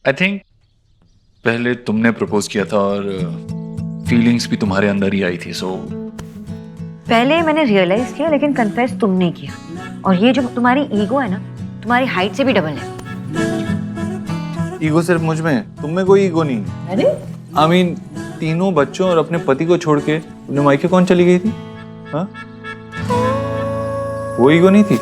I think पहले तुमने propose किया था और फीलिंग्स भी तुम्हारे अंदर ही आई थी, सो पहले मैंने रियलाइज किया, लेकिन कन्फेस तुमने किया। और ये जो तुम्हारी ईगो है ना, तुम्हारी हाइट से भी डबल है। ईगो सिर्फ मुझ में है, तुम में कोई ईगो नहीं। अरे आई मीन तीनों बच्चों और अपने पति को छोड़ के तुमने मायके कौन चली गई थी? हाँ, वो ईगो नहीं थी?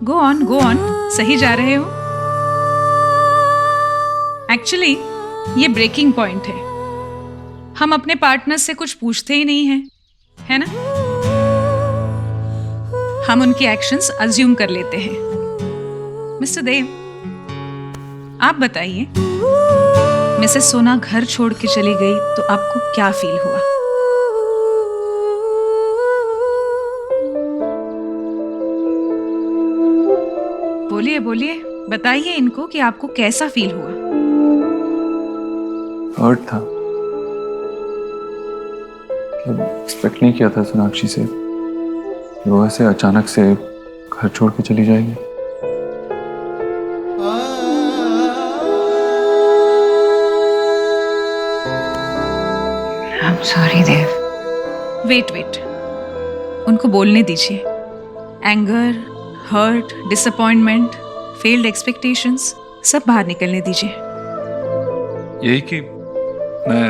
गो ऑन, सही जा रहे हो। एक्चुअली ये ब्रेकिंग पॉइंट है। हम अपने पार्टनर से कुछ पूछते ही नहीं हैं, है ना? हम उनकी एक्शंस अज्यूम कर लेते हैं। मिस्टर देव, आप बताइए, मिसेस सोना घर छोड़ के चली गई तो आपको क्या फील हुआ? बोलिए बोलिए, बताइए इनको कि आपको कैसा फील हुआ। हर्ट था, एक्सपेक्ट नहीं किया था सोनाक्षी से वो ऐसे अचानक से घर छोड़ के चली जाएगी। I am sorry Dev. Wait, उनको बोलने दीजिए। Anger, hurt, disappointment, failed expectations सब बाहर निकलने दीजिए। यही कि मैं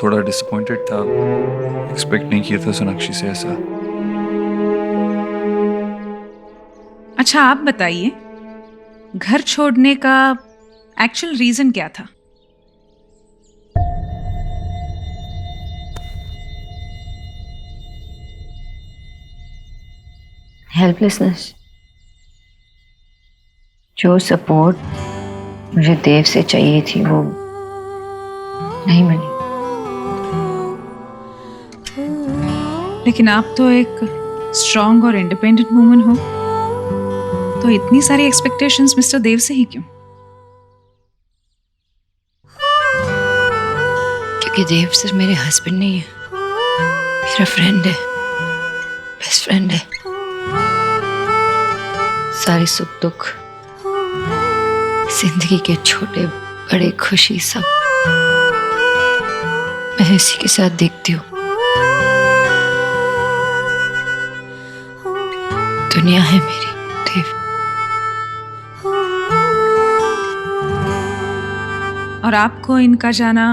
थोड़ा डिसअपॉइंटेड था, एक्सपेक्ट नहीं किया था सोनाक्षी से ऐसा। अच्छा, आप बताइए, घर छोड़ने का एक्चुअल रीजन क्या था? हेल्पलेसनेस। जो सपोर्ट मुझे देव से चाहिए थी वो नहीं मिली। लेकिन आप तो एक स्ट्रांग और इंडिपेंडेंट वुमन हो, तो इतनी सारी एक्सपेक्टेशंस मिस्टर देव से ही क्यों? क्योंकि देव सिर्फ मेरे हस्बैंड नहीं है, मेरा फ्रेंड है, बेस्ट फ्रेंड है। सारी सुख दुख, जिंदगी के छोटे बड़े खुशी सब मैं इसी के साथ देखती हूँ। दुनिया है मेरी देव। और आपको इनका जाना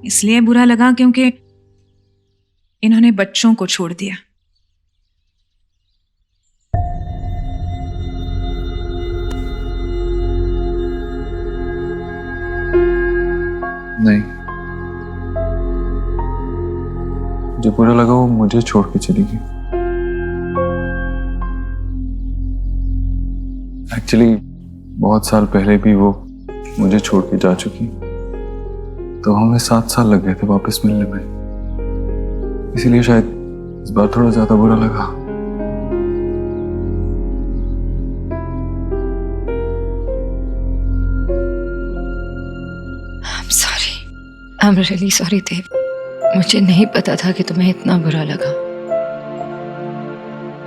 इसलिए बुरा लगा क्योंकि इन्होंने बच्चों को छोड़ दिया। नहीं, जो बुरा लगा वो मुझे छोड़ के चली गई। एक्चुअली बहुत साल पहले भी वो मुझे छोड़ के जा चुकी, तो हमें 7 साल लग गए थे वापस मिलने में, इसीलिए शायद इस बार थोड़ा ज्यादा बुरा लगा। I'm really sorry देव। मुझे नहीं पता था कि तुम्हें इतना बुरा लगा।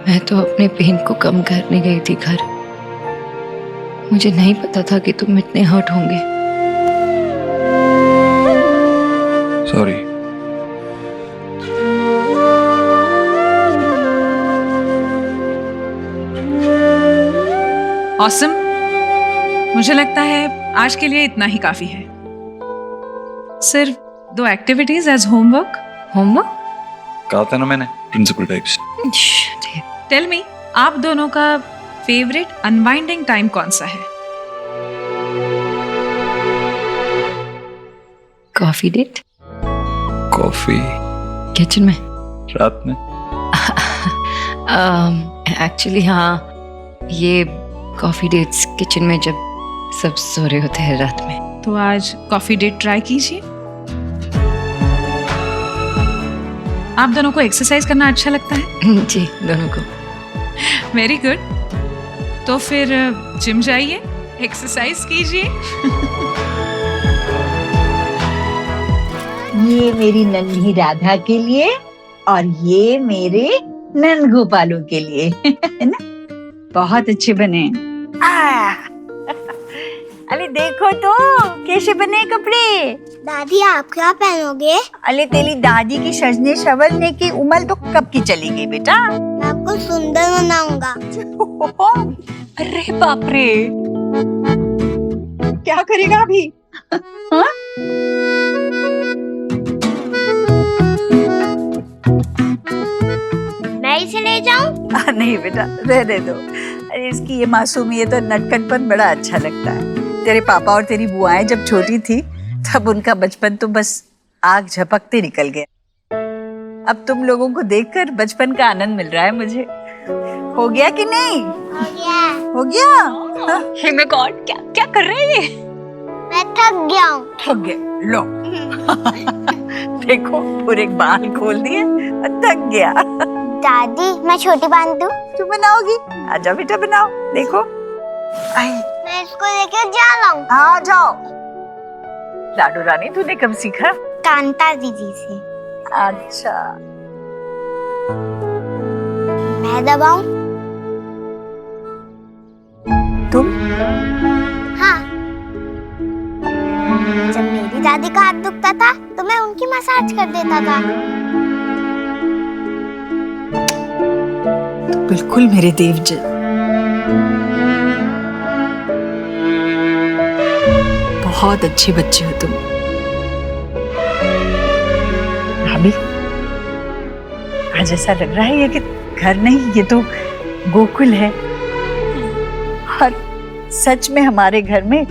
मैं तो अपने पेन को कम करने गई थी घर। मुझे नहीं पता था कि तुम इतने हर्ट होंगे। सॉरी। ऑसम, मुझे लगता है आज के लिए इतना ही काफी है। सिर्फ 2 एक्टिविटीज एज होमवर्क। होमवर्क? कहा था ना मैंने, प्रिंसिपल टाइप्स। टेल मी, आप दोनों का फेवरेट अनवाइंडिंग टाइम कौन सा है? Coffee date. कॉफी? किचन में? रात में? एक्चुअली हाँ, ये कॉफी डेट्स किचन में जब सब सो रहे होते हैं रात में। तो आज कॉफी डेट ट्राई कीजिए। आप दोनों को एक्सरसाइज करना अच्छा लगता है? जी, दोनों को। Very good. तो फिर जिम जाइए, एक्सरसाइज कीजिए। ये मेरी नन्ही राधा के लिए और ये मेरे नंद गोपालों के लिए है ना, बहुत अच्छे बने। अरे देखो तो कैसे बने कपड़े। दादी आप क्या पहनोगे? अरे तेरी दादी की सजने संवरने की उम्र तो कब की चली गई बेटा। मैं आपको सुंदर बनाऊंगा। अरे बाप रे, क्या करेगा अभी? हाँ? मैं इसे ले जाऊं? नहीं बेटा, रहने दो। अरे इसकी ये मासूमियत और नटखटपन बड़ा अच्छा लगता है। तेरे पापा और तेरी बुआएं जब छोटी थी तब उनका बचपन तो बस आग झपकते निकल गया। अब तुम लोगों को देखकर बचपन का आनंद मिल रहा है मुझे। हो गया कि नहीं? हो गया। हो गया? हे माय गॉड, क्या क्या कर रहे हैं ये? मैं थक गया हूँ। थक गए, लो। देखो पूरे बाल खोल दिए और थक गया। दादी मैं छोटी बांध दूं? तू बनाओगी? आजा बेटा बनाओ। देखो आई, मैं इसको लेकर जा लाऊं? आ जाओ। लाडू रानी तूने कब सीखा? कांता दीदी से। अच्छा, मैं दबाऊं? तुम? हाँ। जब मेरी दादी का हाथ दुखता था तो मैं उनकी मसाज कर देता था। बिल्कुल मेरे देव जी। बहुत अच्छे बच्चे हो तुम। भाभी, आज ऐसा लग रहा है ये कि घर नहीं, ये तो गोकुल है। और सच में हमारे घर में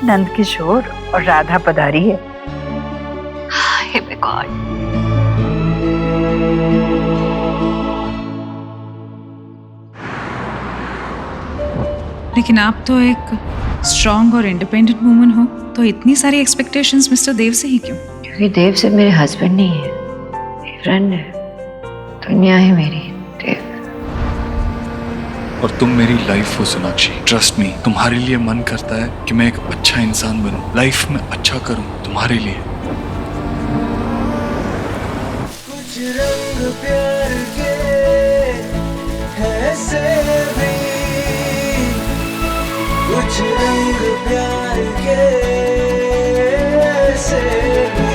नंद किशोर और राधा पधारी है। Hey my God. लेकिन आप तो एक स्ट्रॉन्ग और इंडिपेंडेंट वुमन हो, तो इतनी सारी एक्सपेक्टेशंस मिस्टर देव से ही क्यों? क्योंकि देव सिर्फ मेरे हस्बैंड नहीं है, मेरे फ्रेंड है, दुनिया है मेरी देव। और तुम मेरी लाइफ हो सोनाक्षी। ट्रस्ट मी, तुम्हारे लिए मन करता है कि मैं एक अच्छा इंसान बनूं, लाइफ में अच्छा करूं तुम्हारे लिए। कुछ रंग प्यार के ऐसे भी, कुछ रंग प्यार के ऐसे भी,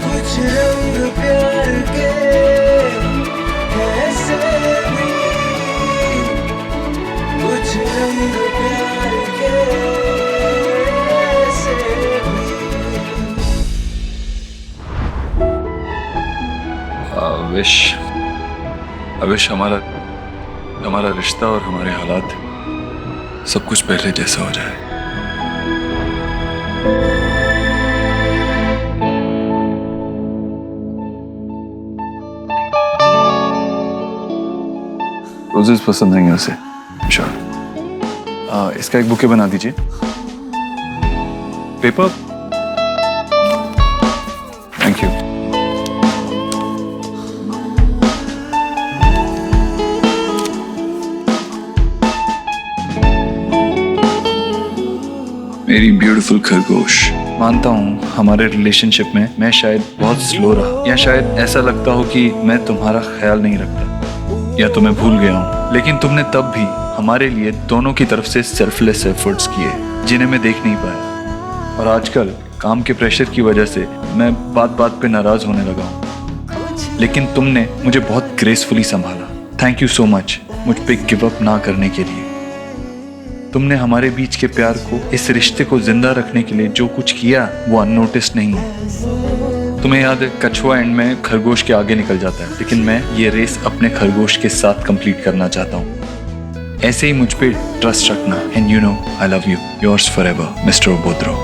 कुछ रंग प्यार के ऐसे भी, कुछ रंग प्यार के ऐसे भी। I wish हमारा रिश्ता और हमारे हालात सब कुछ पहले जैसा हो जाए। रोजेस पसंद आएंगे उसे, श्योर। इसका एक बुके बना दीजिए। पेपर। Thank you. मेरी ब्यूटीफुल खरगोश, मानता हूँ हमारे रिलेशनशिप में मैं शायद बहुत स्लो रहा, या शायद ऐसा लगता हो कि मैं तुम्हारा ख्याल नहीं रखता या तुम्हें भूल गया हूँ, लेकिन तुमने तब भी हमारे लिए दोनों की तरफ से सेल्फलेस एफर्ट्स किए जिन्हें मैं देख नहीं पाया। और आजकल काम के प्रेशर की वजह से मैं बात बात पे नाराज होने लगा हूँ, लेकिन तुमने मुझे बहुत ग्रेसफुली संभाला। थैंक यू सो मच मुझ पे गिव अप ना करने के लिए। तुमने हमारे बीच के प्यार को, इस रिश्ते को जिंदा रखने के लिए जो कुछ किया वो अननोटिस्ड नहीं है। तुम्हें याद है कछुआ एंड में खरगोश के आगे निकल जाता है, लेकिन मैं ये रेस अपने खरगोश के साथ कंप्लीट करना चाहता हूँ। ऐसे ही मुझ पे ट्रस्ट रखना। And you know I love you, yours forever mister Obodro.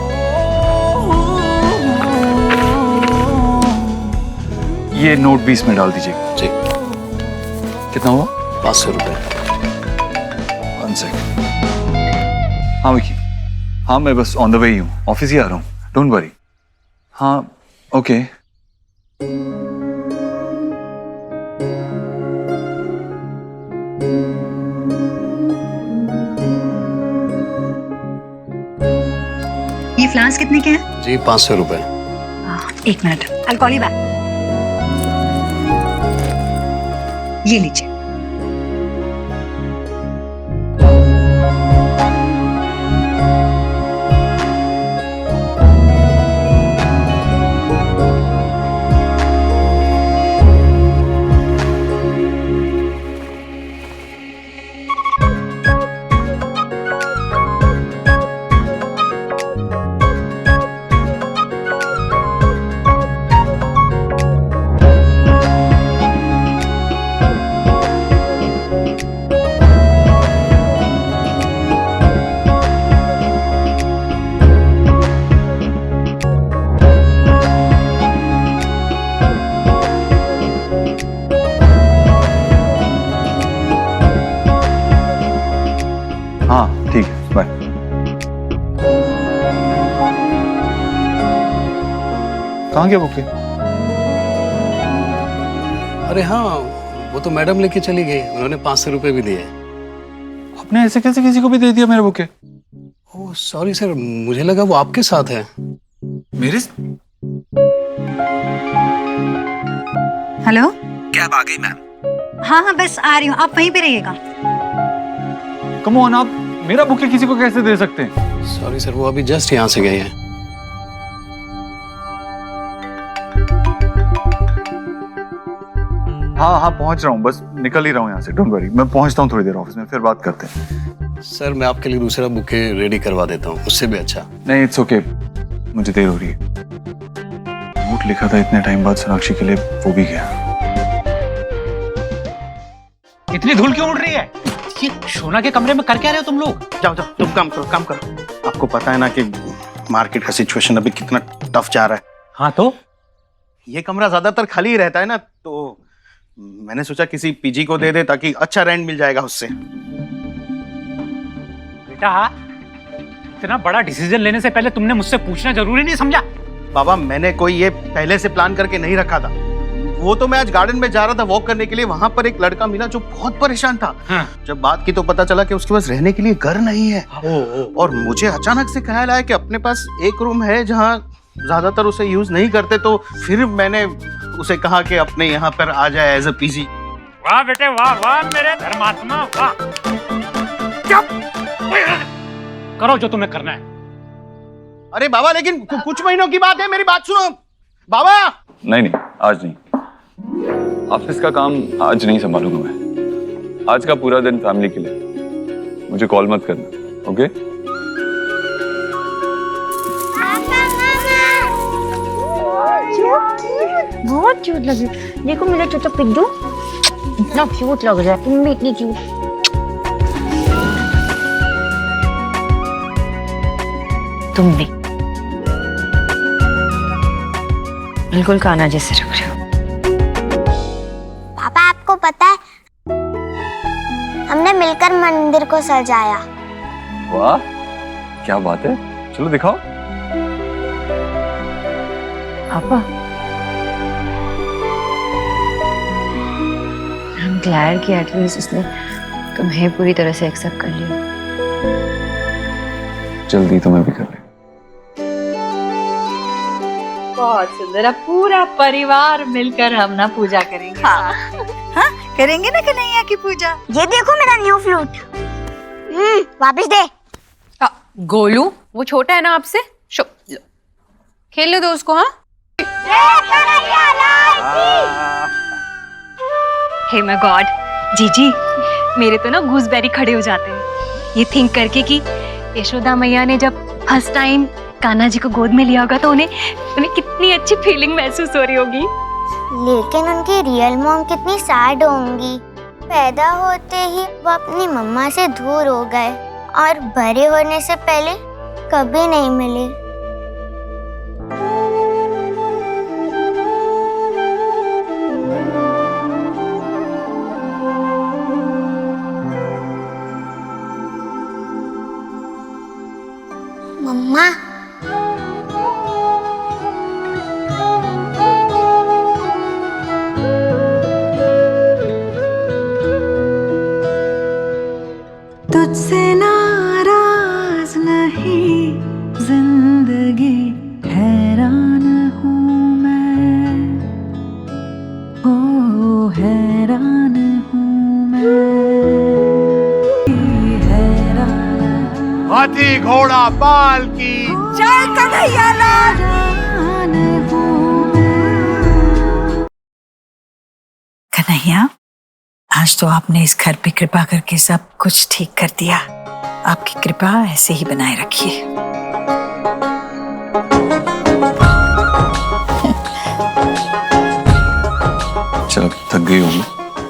ये नोट 20 में डाल दीजिए। जी। कितना हुआ? 500 रुपये। 1 सेकंड। हाँ विकी, हाँ मैं बस ऑन द वे ही हूँ, ऑफिस ही आ रहा हूँ, डोंट वरी। हाँ ओके। ये फ्लावर्स कितने के हैं? जी 500 रुपये। 1 minute, I'll call you back. ये लीजिए। हाँ ठीक है, बाय। कहाँ गया बुके? अरे हाँ, वो तो मैडम लेके चली गई, उन्होंने 500 रुपए भी दिए। आपने ऐसे कैसे किसी को भी दे दिया मेरे बुके? ओह सॉरी सर, मुझे लगा वो आपके साथ है। मेरे हेलो, कैब आ गई मैम। हाँ हाँ बस आ रही हूँ, आप वहीं पे रहिएगा। कम ऑन, आप मेरा बुके किसी को कैसे दे सकते हैं? सॉरी सर, वो अभी जस्ट यहाँ से गए हैं। हाँ हाँ पहुंच रहा हूँ, बस निकल ही रहा हूँ यहाँ से। डोंट वरी, मैं पहुंचता हूँ थोड़ी देर ऑफिस में, फिर बात करते हैं। सर मैं आपके लिए दूसरा बुके रेडी करवा देता हूँ, उससे भी अच्छा। नहीं इट्स ओके, मुझे देर हो रही है। नोट लिखा था इतने टाइम बाद सोनाक्षी के लिए, वो भी गया। इतनी धूल क्यों उड़ रही है? ये सोना के कमरे में कर क्या रहे हो तुम लोग? जाओ जाओ, तुम काम करो, काम करो। आपको पता है ना कि मार्केट का सिचुएशन अभी कितना टफ जा रहा है। हाँ तो ये कमरा ज्यादातर खाली ही रहता है ना, तो मैंने सोचा किसी पीजी को दे दे ताकि अच्छा रेंट मिल जाएगा उससे। बेटा इतना बड़ा डिसीजन लेने से पहले तुमने मुझसे पूछना जरूरी नहीं समझा? बाबा मैंने कोई ये पहले से प्लान करके नहीं रखा था। वो तो मैं आज गार्डन में जा रहा था वॉक करने के लिए, वहां पर एक लड़का मिला जो बहुत परेशान था। हाँ। जब बात की तो पता चला कि उसके पास रहने के लिए घर नहीं है। और मुझे अचानक से ख्याल आया कि अपने पास एक रूम है जहाँ ज्यादातर उसे यूज नहीं करते, तो फिर मैंने उसे कहा कि अपने यहाँ पर आ जाए एज अ पीजी। वाह बेटे वाह, वाह मेरे धर्मात्मा वाह। करो जो तुम्हें करना है। अरे बाबा लेकिन कुछ महीनों की बात है, मेरी बात सुनो बाबा। नहीं नहीं, आज नहीं। ऑफिस का काम आज नहीं संभालूंगा मैं। आज का पूरा दिन फैमिली के लिए। मुझे कॉल मत करना, ओके? बहुत क्यूट लगी। देखो मेरा छोटा पिड्डू इतना क्यूट लग रहा है, तुम भी इतनी क्यूट। तुम भी बिल्कुल कान्हा जैसे लग रहे हो। पापा आपको पता है हमने मिलकर मंदिर को सजाया। वाह क्या बात है, चलो दिखाओ। पापा I'm glad कि एटलीस्ट उसने तुम्हें पूरी तरह से एक्सेप्ट कर लिया। जल्दी तुम्हें भी कर ले। बहुत सुंदर। अब पूरा परिवार मिलकर हम ना पूजा करेंगे। हाँ हाँ करेंगे ना कन्हैया की पूजा। ये देखो मेरा न्यू फ्लूट। वापस दे। गोलू वो छोटा है ना आपसे, लो खेलने दो उसको। हाँ हे माय गॉड, जीजी मेरे तो ना गूसबेरी खड़े हो जाते हैं ये थिंक करके कि यशोदा मैया ने जब फर्स्ट टाइम कान्हा जी को गोद में लिया होगा तो उन्हें कितनी अच्छी फीलिंग महसूस हो रही होगी। लेकिन उनकी रियल मॉम कितनी सैड होंगी। पैदा होते ही वो अपनी मम्मा से दूर हो गए और बड़े होने से पहले कभी नहीं मिले। मम्मा तुझसे नाराज नहीं जिंदगी, हैरान हूँ मैं, ओ हैरान हाथी घोड़ा पाल की जय कन्हैया लाल। कन्हैया, आज तो आपने इस घर पे कृपा करके सब कुछ ठीक कर दिया। आपकी कृपा ऐसे ही बनाए रखिए। चल थक गई होगी,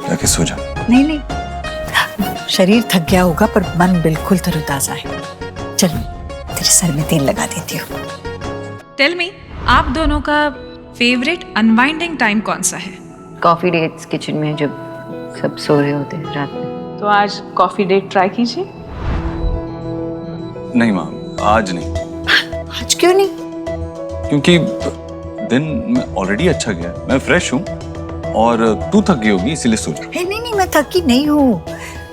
जाके सो जा। नहीं नहीं, शरीर थक गया होगा पर मन बिल्कुल तरोताजा है। चल तेरे सर में तेल लगा देती हूँ। टेल मी, आप दोनों का फेवरेट अनवाइंडिंग टाइम कौन सा है? कॉफी डेट्स किचन में जब सब सो रहे होते हैं रात में। तो आज कॉफी डेट ट्राई कीजिए। नहीं माँ, आज नहीं। आज क्यों नहीं? क्योंकि दिन में ऑलरेडी अच्छा गया, मैं फ्रेश हूँ और तू थक गई होगी इसीलिए सो जा। नहीं नहीं, मैं थकी नहीं हूँ।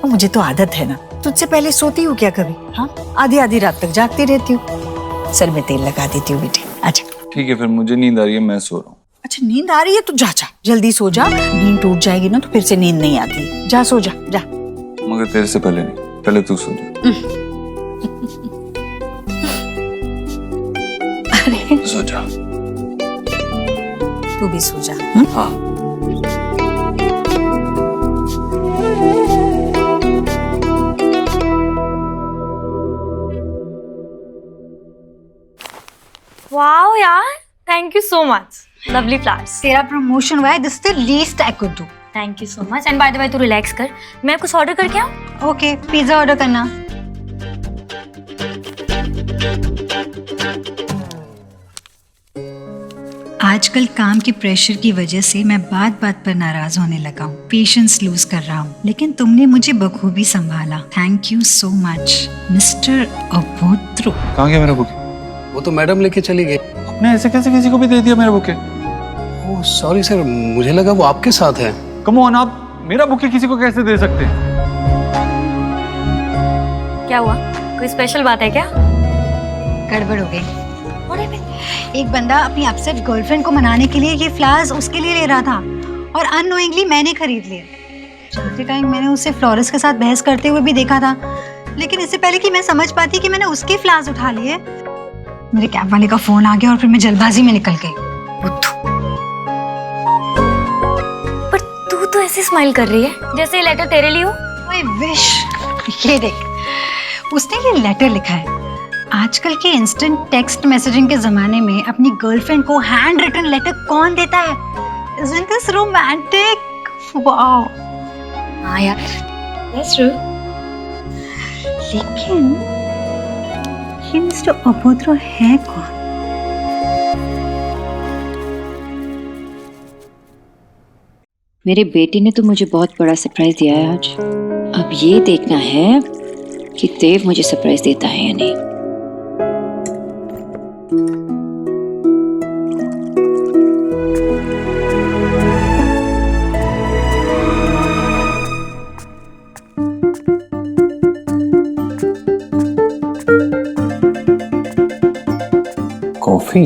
मुझे तो आदत है ना, तुझसे पहले सोती हूँ क्या कभी? हाँ, आधी आधी रात तक जागती रहती हूँ। सर में तेल लगा देती हूँ बेटे। अच्छा ठीक है, फिर मुझे नींद आ रही है, मैं सो रहा हूँ। अच्छा, नींद आ रही है तो जा जा, जल्दी सो जा। नींद टूट जाएगी ना तो फिर से नींद नहीं आती। जा सो जा, जा। मगर तेरे से पहले नहीं, पहले तू सो जा। अरे सो जा। तू भी सो जा। हाँ। वाओ यार, thank you so much. Lovely flowers. तेरा प्रमोशन हुआ है, this the least I could do. Thank you so much. And by the way, तू रिलैक्स कर, मैं कुछ ऑर्डर करके आऊँ? ओके, पिज्जा ऑर्डर करना। आजकल काम के प्रेशर की वजह से मैं बात बात पर नाराज होने लगा हूँ, पेशेंस लूज कर रहा हूँ, लेकिन तुमने मुझे बखूबी संभाला। Thank you so much mister Abhodro. कहाँ गया मेरा बुके? वो तो मैडम लेके चली गई। आपने ऐसे कैसे किसी को भी दे दिया मेरा बुके? ओह सॉरी सर, मुझे लगा वो आपके साथ है। कम ऑन, आप मेरा बुके किसी को कैसे दे सकते हैं? क्या हुआ? कोई स्पेशल बात है क्या? गड़बड़ हो गई। एक बंदा अपनी अपसेट गर्लफ्रेंड को मनाने के लिए ये फ्लावर्स उसके लिए ले रहा था और अननोइंगली मैंने खरीद लिए। चलते टाइम मैंने उसे फ्लोरिस्ट के साथ बहस करते हुए भी देखा था, लेकिन इससे पहले कि मैं समझ पाती कि मैंने उसके फ्लावर्स उठा लिए, मेरे कैब वाले का फोन आ गया और फिर मैं जल्दबाजी में निकल गई। पर तू तो ऐसे स्माइल कर रही है जैसे ये लेटर तेरे लिए हो। I wish. ये देख, उसने ये लेटर लिखा है। आजकल के इंस्टेंट टेक्स्ट मैसेजिंग के जमाने में अपनी गर्लफ्रेंड को हैंड रिटन लेटर कौन देता है? Isn't this romantic? Wow. हाँ यार, that's true. लेकिन ये मिस्टर अभोद्रो है कौन? मेरे बेटे ने तो मुझे बहुत बड़ा सरप्राइज दिया है आज। अब ये देखना है कि देव मुझे सरप्राइज देता है या नहीं। कॉफी?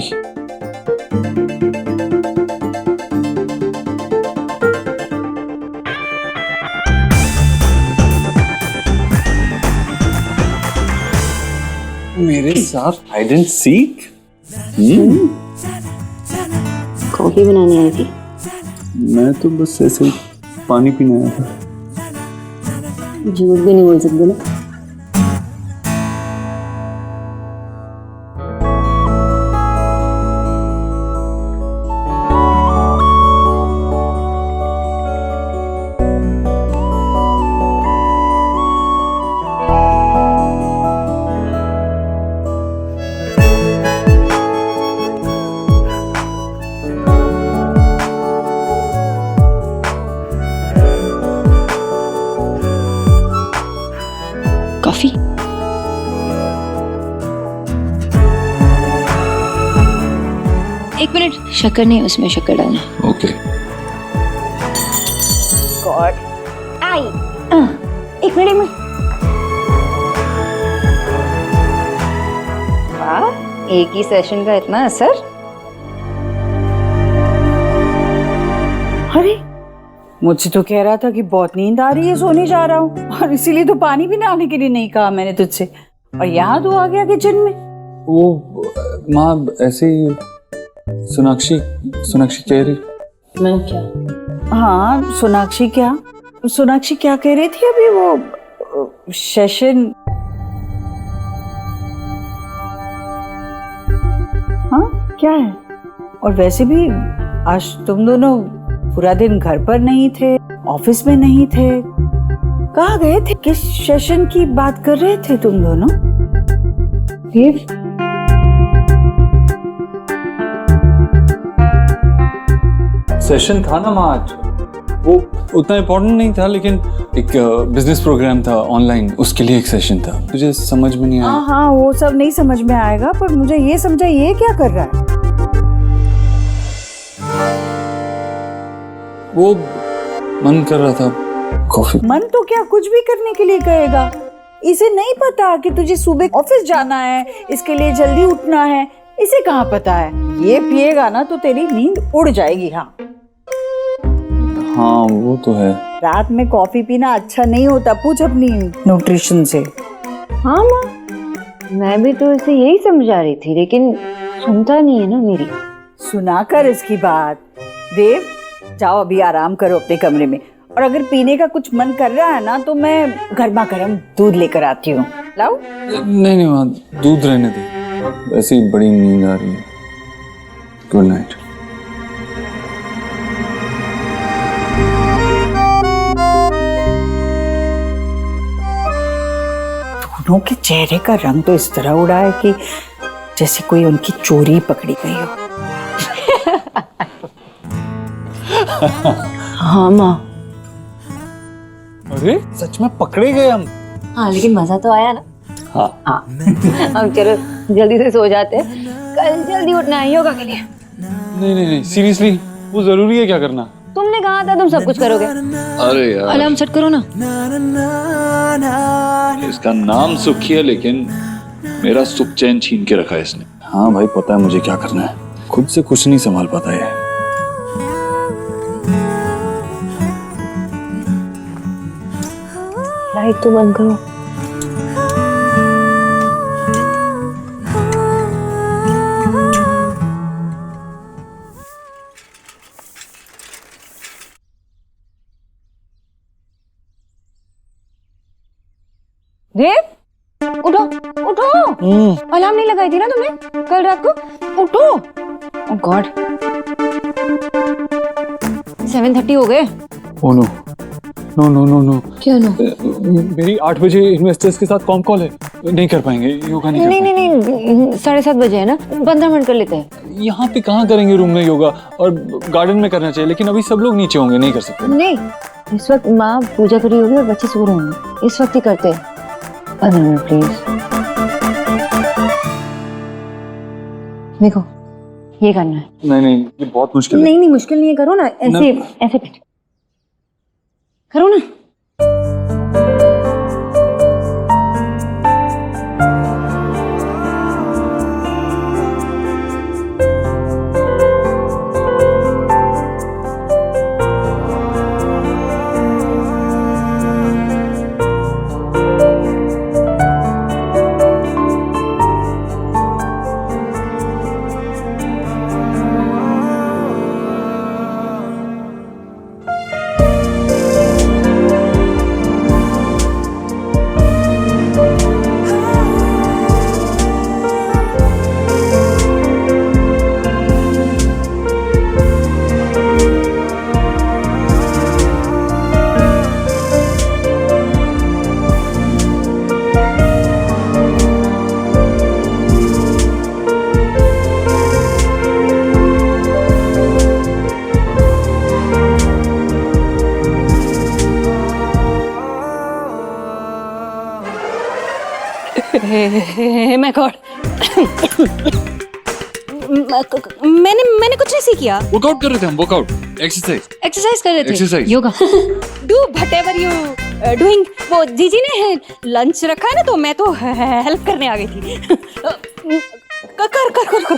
मेरे साथ हाइड एंड सीक? कॉफी बनाने आई थी। मैं तो बस ऐसे ही पानी पीने आया था। झूठ भी नहीं बोल सकते ना। कॉफी? एक मिनट, शक्कर नहीं, उसमें शक्कर डालना। ओके। गॉड, आई एक मिनट में। वाह, एक ही सेशन का इतना असर। अरे मुझसे तो कह रहा था कि बहुत नींद आ रही है, सोने जा रहा हूँ, और इसीलिए तो पानी भी नहाने के लिए नहीं कहा मैंने तुझसे। और यहाँ तू आ गया किचन में। वो माँ ऐसे ही सोनाक्षी सोनाक्षी कह रही। मैं क्या? हाँ सोनाक्षी क्या कह रही थी अभी? वो सेशन। हाँ क्या है? और वैसे भी आज तुम दोनों पूरा दिन घर पर नहीं थे, ऑफिस में नहीं थे, कहाँ गए थे? किस सेशन की बात कर रहे थे तुम दोनों? सेशन था ना माँ आज, वो उतना इम्पोर्टेंट नहीं था, लेकिन एक बिजनेस प्रोग्राम था ऑनलाइन, उसके लिए एक सेशन था। तुझे समझ में नहीं आया? हाँ वो सब नहीं समझ में आएगा, पर मुझे ये समझा ये क्या कर रहा है? वो मन कर रहा था कॉफी। मन तो क्या कुछ भी करने के लिए कहेगा। इसे नहीं पता कि तुझे सुबह ऑफिस जाना है, इसके लिए जल्दी उठना है, इसे कहाँ पता है? ये पिएगा ना तो तेरी नींद उड़ जाएगी। हाँ वो तो है। रात में कॉफी पीना अच्छा नहीं होता, पूछ अपनी न्यूट्रिशन से। हाँ माँ, मैं भी तो इसे यही समझा रही थी, लेकिन सुनता नहीं है ना मेरी। सुना कर इसकी बात। देव जाओ अभी आराम करो अपने कमरे में, और अगर पीने का कुछ मन कर रहा है ना तो मैं गर्मा गर्म दूध लेकर आती हूँ। लाओ? नहीं माँ, दूध रहने दे, वैसे ही बड़ी नींद आ रही है। Good night. दोनों के चेहरे का रंग तो इस तरह उड़ा है कि जैसे कोई उनकी चोरी पकड़ी गई हो। हाँ माँ। अरे सच में पकड़े गए हम। हाँ लेकिन मजा तो आया ना। हाँ अब चलो जल्दी से सो जाते हैं, कल जल्दी उठना है योगा के लिए। नहीं सीरियसली, वो जरूरी है क्या करना? तुमने कहा था तुम सब कुछ करोगे। अरे यार अलार्म सेट करो ना। इसका नाम सुखी है, लेकिन मेरा सुख चैन छीन के रखा है इसने। हाँ भाई पता है मुझे क्या करना है, खुद से कुछ नहीं संभाल पाता है। लाइट तो बंद करो। देव उठो उठो, अलार्म नहीं लगाई थी ना तुमने कल रात को? उठो। ओह गॉड 7:30 हो गए। Oh no no no no no. क्या नो? मेरी 8 बजे इन्वेस्टर्स के साथ कॉल है, नहीं कर पाएंगे, योगा नहीं कर पाएंगे। नहीं 7:30 बजे है ना, 15 मिनट कर लेते हैं। यहाँ पे कहाँ करेंगे रूम में योगा, और गार्डन में करना चाहिए, लेकिन अभी सब लोग नीचे होंगे, नहीं कर सकते। नहीं इस वक्त माँ पूजा करी होगी और बच्चे सो रहे होंगे, इस वक्त ही करते हैं। 15 मिनट प्लीज। देखो ये करना है। नहीं ये बहुत मुश्किल है। नहीं मुश्किल नहीं है, करो ना ऐसे ऐसे करो ना। मैं गॉड मैंने कुछ नहीं किया। वर्कआउट कर रहे थे हम, वर्कआउट एक्सरसाइज कर रहे थे। Yoga. Do whatever you doing. वो जीजी ने लंच रखा है ना, तो मैं तो हेल्प करने आ गई थी। कर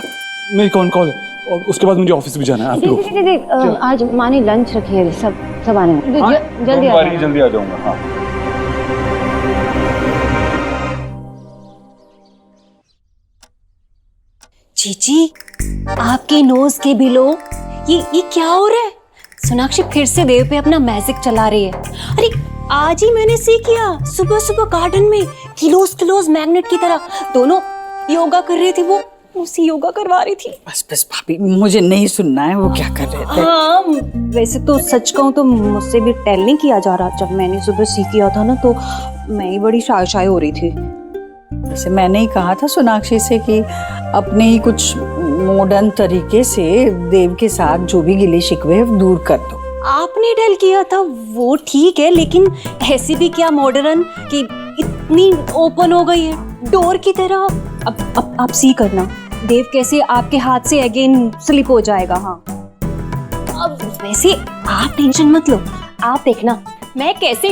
मेरी कौन कॉल है, और उसके बाद मुझे ऑफिस भी जाना है। दीदी आज माँ ने लंच रखी है, सब आने में। जल्दी आ जाऊंगा। हाँ जीजी, आपके नोज के बिलो ये क्या हो रहा है? सोनाक्षी फिर से देव पे अपना मैजिक चला रही है। अरे आज ही मैंने सीख किया, सुबह सुबह गार्डन में किलोस किलोस मैग्नेट की तरह दोनों योगा कर रहे थे। वो उसी योगा करवा रही थी। बस बस भाभी, मुझे नहीं सुनना है वो क्या कर रहे थे। हाँ, वैसे तो सच कहूँ तो मुझसे भी टेल नहीं किया जा रहा। जब मैंने सुबह सीख किया था ना तो मैं ही बड़ी शाय शाय हो रही थी। जैसे मैंने ही कहा था सोनाक्षी से कि अपने ही कुछ मॉडर्न तरीके से देव के साथ जो भी गिले शिकवे दूर कर दो। आपने टेल किया था वो ठीक है, लेकिन ऐसी भी क्या मॉडर्न कि इतनी ओपन हो गई है डोर की तरह। अब आप सी करना, देव कैसे आपके हाथ से अगेन स्लिप हो जाएगा। हाँ, अब वैसे आप टेंशन मत लो, आप देखना मैं कैसे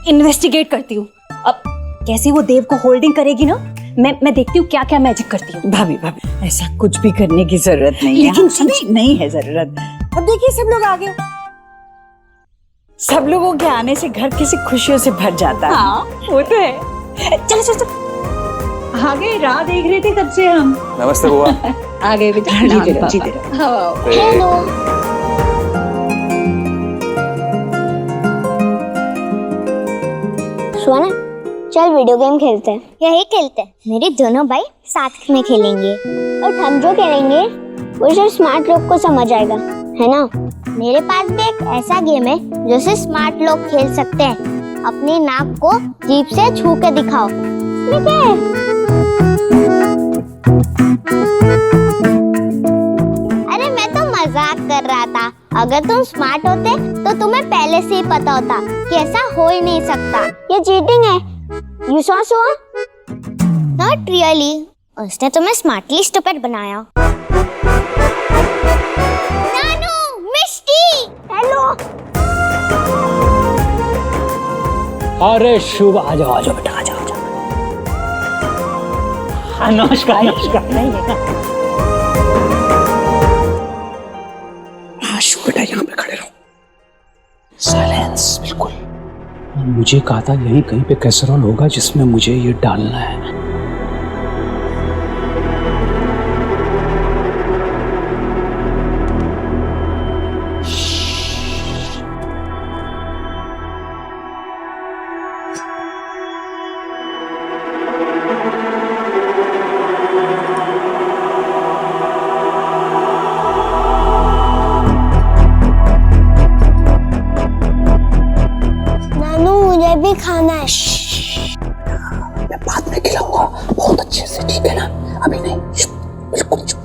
इन्वेस्टिगेट करती हूँ। अब कैसे वो देव को होल्डिंग करेगी ना, मैं देखती हूँ क्या क्या मैजिक करती हूँ। भाभी भाभी, ऐसा कुछ भी करने की जरूरत नहीं है। लेकिन नहीं है जरूरत। अब देखिए सब लोग आ गए। सब लोगों के आने से घर कैसे खुशियों से भर जाता है। हाँ, वो तो है। चलो चलो चलो, आगे राह देख रहे थे कब से हम। नमस्ते बुआ। आ गए बेटा, जीते रहो, जीते रहो। हेलो। सोना, चल वीडियो गेम खेलते हैं। यही खेलते हैं। मेरे दोनों भाई साथ में खेलेंगे और हम जो खेलेंगे वो सिर्फ स्मार्ट लोग को समझ आएगा, है ना? मेरे पास भी एक ऐसा गेम है जो सिर्फ स्मार्ट लोग खेल सकते हैं। अपनी नाक को जीभ से छू के दिखाओ। ठीक है? अरे मैं तो मजाक कर रहा था। अगर तुम स्मार्ट होते तो तुम्हें पहले से ही पता होता कि ऐसा हो ही नहीं सकता। ये चीटिंग है। You saw so? Not really. उसने तुम्हें स्मार्टली स्टूपिड बनाया। नानू, मिष्टी, हेलो। अरे शुभ, आ जाओ बेटा, आ जाओ। नमस्कार नमस्कार। नहीं है शुभ बेटा, यहाँ पे खड़े रहो। साइलेंस, बिल्कुल। मुझे कहा था यही कहीं पे कैसरोल होगा जिसमें मुझे ये डालना है। मुझे भी खाना है। मैं बाद में खिलाऊंगा बहुत अच्छे से, ठीक है ना? अभी नहीं, बिल्कुल चुप।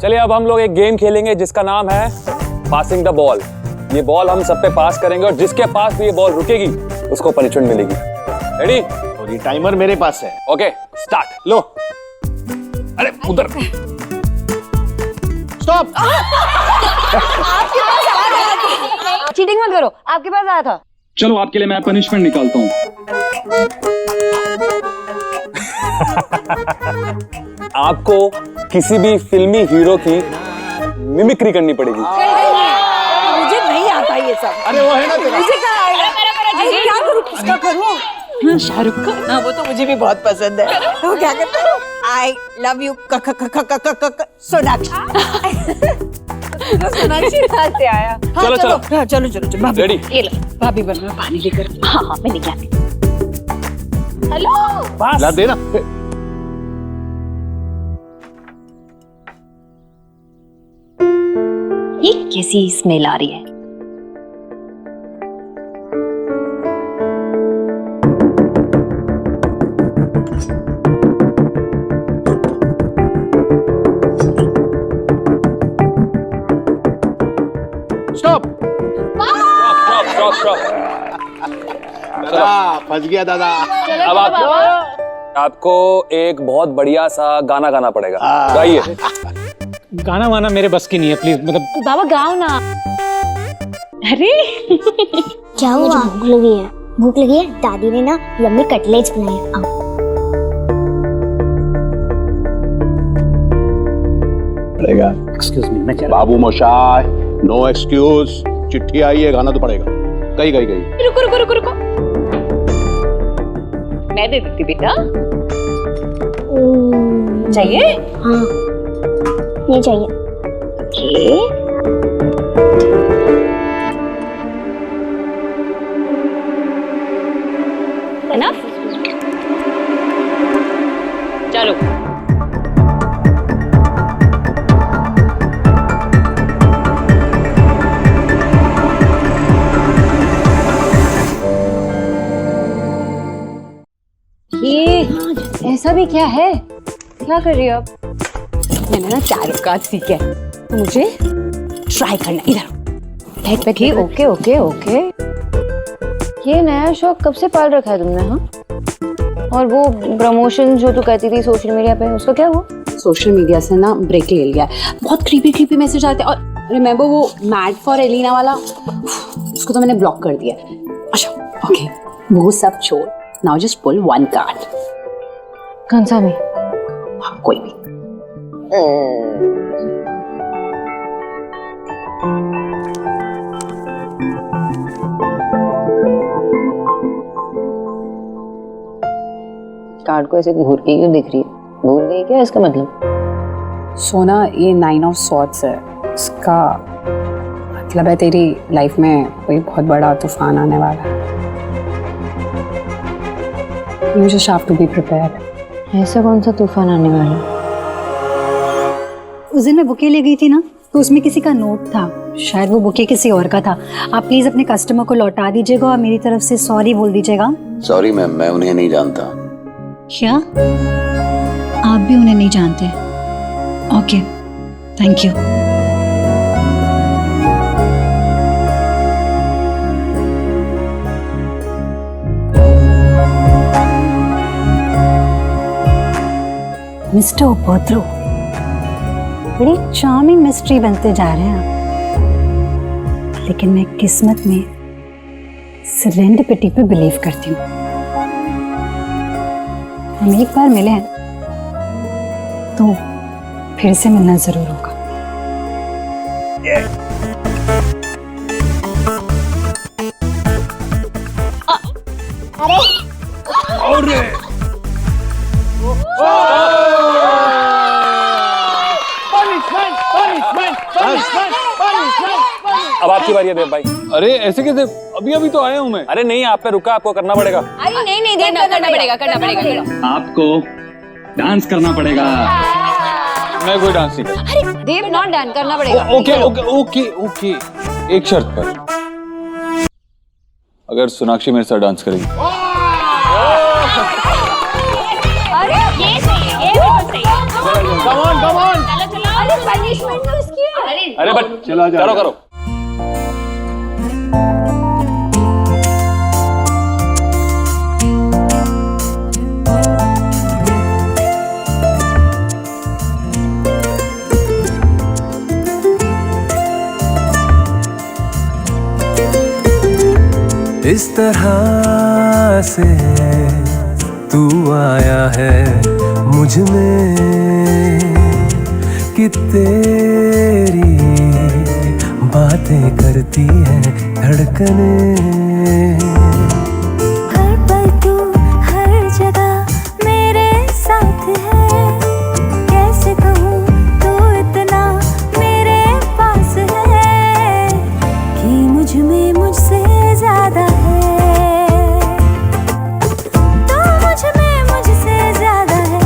चलिए अब हम लोग एक गेम खेलेंगे जिसका नाम है पासिंग द बॉल। ये बॉल हम सब पे पास करेंगे और जिसके पास भी ये बॉल रुकेगी उसको पनिशमेंट मिलेगी। रेडी? और ये टाइमर मेरे पास है। Okay, start. लो। अरे उधर। स्टॉप। चीटिंग मत करो, आपके पास आया था। चलो आपके लिए मैं पनिशमेंट निकालता हूँ। आपको किसी भी फिल्मी हीरो की मिमिक्री करनी पड़ेगी। मुझे नहीं आता ये सब। अरे वो है ना तेरा। मुझे क्या आएगा? क्या करूँ, किसका करूँ? शाहरुख खान। हाँ, वो तो मुझे भी बहुत पसंद है। वो क्या करता है? I love you Sonakshi. Sonakshi कहाँ से आया? चलो चलो हाँ, चलो भाभी। रेडी? ये लो भाभी, बन मैं पानी लेकर। हाँ मैं लेके आती। हेलो। ला देना। ये कैसी स्मेल आ रही है? स्टॉप। स्टॉप। दादा फंस गया दादा। अब आपको एक बहुत बढ़िया सा गाना गाना पड़ेगा। गाइए। गाना वाना मेरे बस की नहीं है, प्लीज। मतलब बाबा गाओ ना। अरे क्या हुआ? भूख लगी है। दादी ने ना यम्मी कटलेट्स बनाए। आओ। पड़ेगा। एक्सक्यूज मी, मैं क्या बाबू मोशाय, नो एक्सक्यूज। चिट्ठी आई है, गाना तो पड़ेगा। गई गई गई। रुको रुको रुको रुको, मैं दे देती बेटा। चाहिए? हाँ, ये चाहिए। Okay, Enough? चलो। ये ऐसा भी क्या है? क्या कर रही हो आप? मैंने ना चारुकाज सीखा है, तो मुझे ट्राई करना। इधर बैठ बैठ। Okay okay okay. ये नया शौक कब से पाल रखा है तुमने? हाँ, और वो प्रमोशन जो तू कहती थी सोशल मीडिया पे, उसका क्या हुआ? सोशल मीडिया से ना ब्रेक ले लिया। बहुत क्रीपी मैसेज आते हैं। और रिमेंबर वो मैड फॉर एलिना वाला, उसको तो मैंने ब्लॉक कर दिया। अच्छा ओके, वो सब छोड़, now just pull one card. कौन सा भी? हाँ, कोई भी। कार्ड को ऐसे घूर के क्यों दिख रही है? भूल गई क्या इसका मतलब? सोना, ये 9 ऑफ सॉर्ड्स है। इसका मतलब है तेरी लाइफ में कोई बहुत बड़ा तूफान आने वाला है। You just have to be prepared. ऐसा कौन सा तूफान आने वाला है? उस दिन मैं बुके ले गई थी ना, तो उसमें किसी का नोट था। शायद वो बुके किसी और का था। आप प्लीज अपने कस्टमर को लौटा दीजिएगा और मेरी तरफ से सॉरी बोल दीजिएगा। सॉरी मैम, मैं उन्हें नहीं जानता। क्या आप भी उन्हें नहीं जानते? Okay, thank you. मिस्टर उपद्रो, बड़ी चार्मिंग मिस्ट्री बनते जा रहे हैं आप। लेकिन मैं किस्मत में सेरेंडिपिटी पे बिलीव करती हूँ। हम एक बार मिले हैं तो फिर से मिलना जरूर होगा। अरे अब आपकी बारी है देव भाई। अरे ऐसे कैसे? अभी अभी तो आया हूँ मैं। अरे नहीं, आप पे रुका, आपको करना पड़ेगा। अरे नहीं करना पड़ेगा। आपको डांस करना पड़ेगा। मैं कोई डांस नहीं करता। अरे देव, नॉट डन, करना पड़ेगा। ओके ओके ओके ओके, एक शर्त पर, अगर सोनाक्षी मेरे साथ डांस करेगी। अरे ये सही है, ये बिल्कुल सही है। Come on. चलो। अरे पनिशमेंट तो इसकी है। अरे बट करो। इस तरह से तू आया है मुझ में कि तेरी बातें करती हैं धड़कने। हर पल तू हर जगह मेरे साथ है। कैसे कहूँ तू इतना मेरे पास है कि मुझ में मुझसे ज्यादा है। तू मुझ में मुझसे ज्यादा है।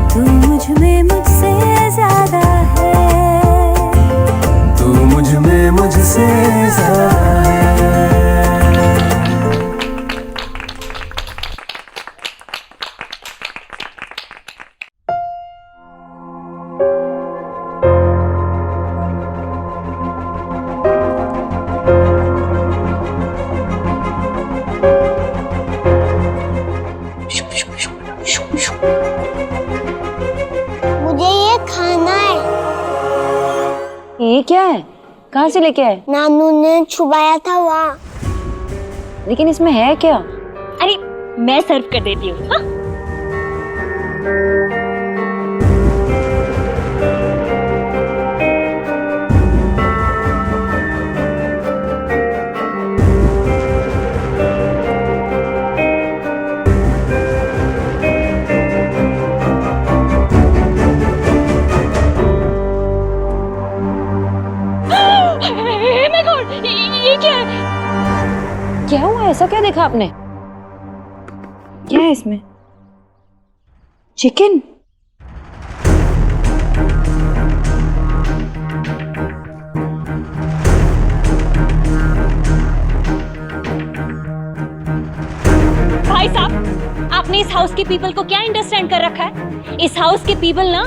तू मुझ में मुझसे ज्यादा है। तू मुझ में मुझसे ज्यादा है। मुझे ये खाना है। ये क्या है? कहाँ से लेके आए? नानू ने छुपाया था वहाँ। लेकिन इसमें है क्या? अरे मैं सर्व कर देती हूँ। हाँ? ऐसा क्या देखा आपने? क्या है इसमें? चिकन? भाई साहब, आपने इस हाउस के पीपल को क्या अंडरस्टैंड कर रखा है? इस हाउस के पीपल ना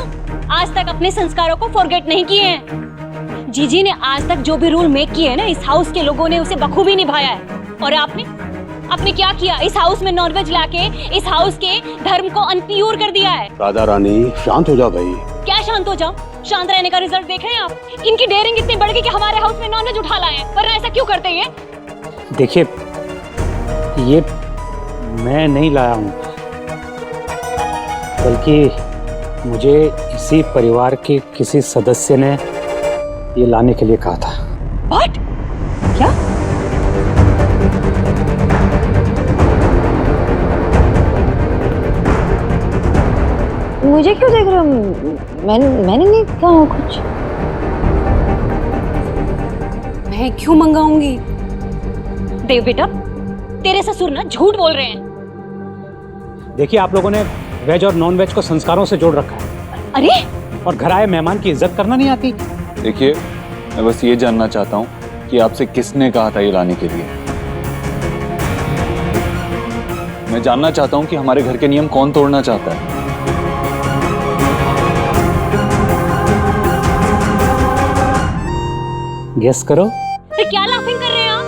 आज तक अपने संस्कारों को फॉरगेट नहीं किए हैं। जीजी ने आज तक जो भी रूल मेक किए हैं ना, इस हाउस के लोगों ने उसे बखूबी निभाया है। और आपने क्या किया? इस हाउस में नॉनवेज लाके इस हाउस के धर्म को अनप्योर कर दिया है। राधा रानी शांत हो जाओ भाई। क्या शांत हो जाओ? शांत रहने का रिजल्ट देख रहे हैं आप? इनकी डेयरिंग इतनी बढ़ गई कि हमारे हाउस में नॉनवेज उठा लाए हैं। वरना ऐसा क्यों करते ये? देखिए, ये मैं नहीं लाया हूँ, बल्कि मुझे इसी परिवार के किसी सदस्य ने ये लाने के लिए कहा था। What? क्या? मुझे क्यों देख रहे हो? मैंने नहीं कहा कुछ। मैं क्यों मंगाऊंगी? देव बेटा, तेरे ससुर ना झूठ बोल रहे हैं। देखिए, आप लोगों ने वेज और नॉन वेज को संस्कारों से जोड़ रखा है। अरे, और घर आए मेहमान की इज्जत करना नहीं आती। देखिए, मैं बस ये जानना चाहता हूँ कि आपसे किसने कहा था ये लाने के लिए। मैं जानना चाहता हूँ कि हमारे घर के नियम कौन तोड़ना चाहता है। गेस करो। तो क्या लाफिंग कर रहे हैं आप?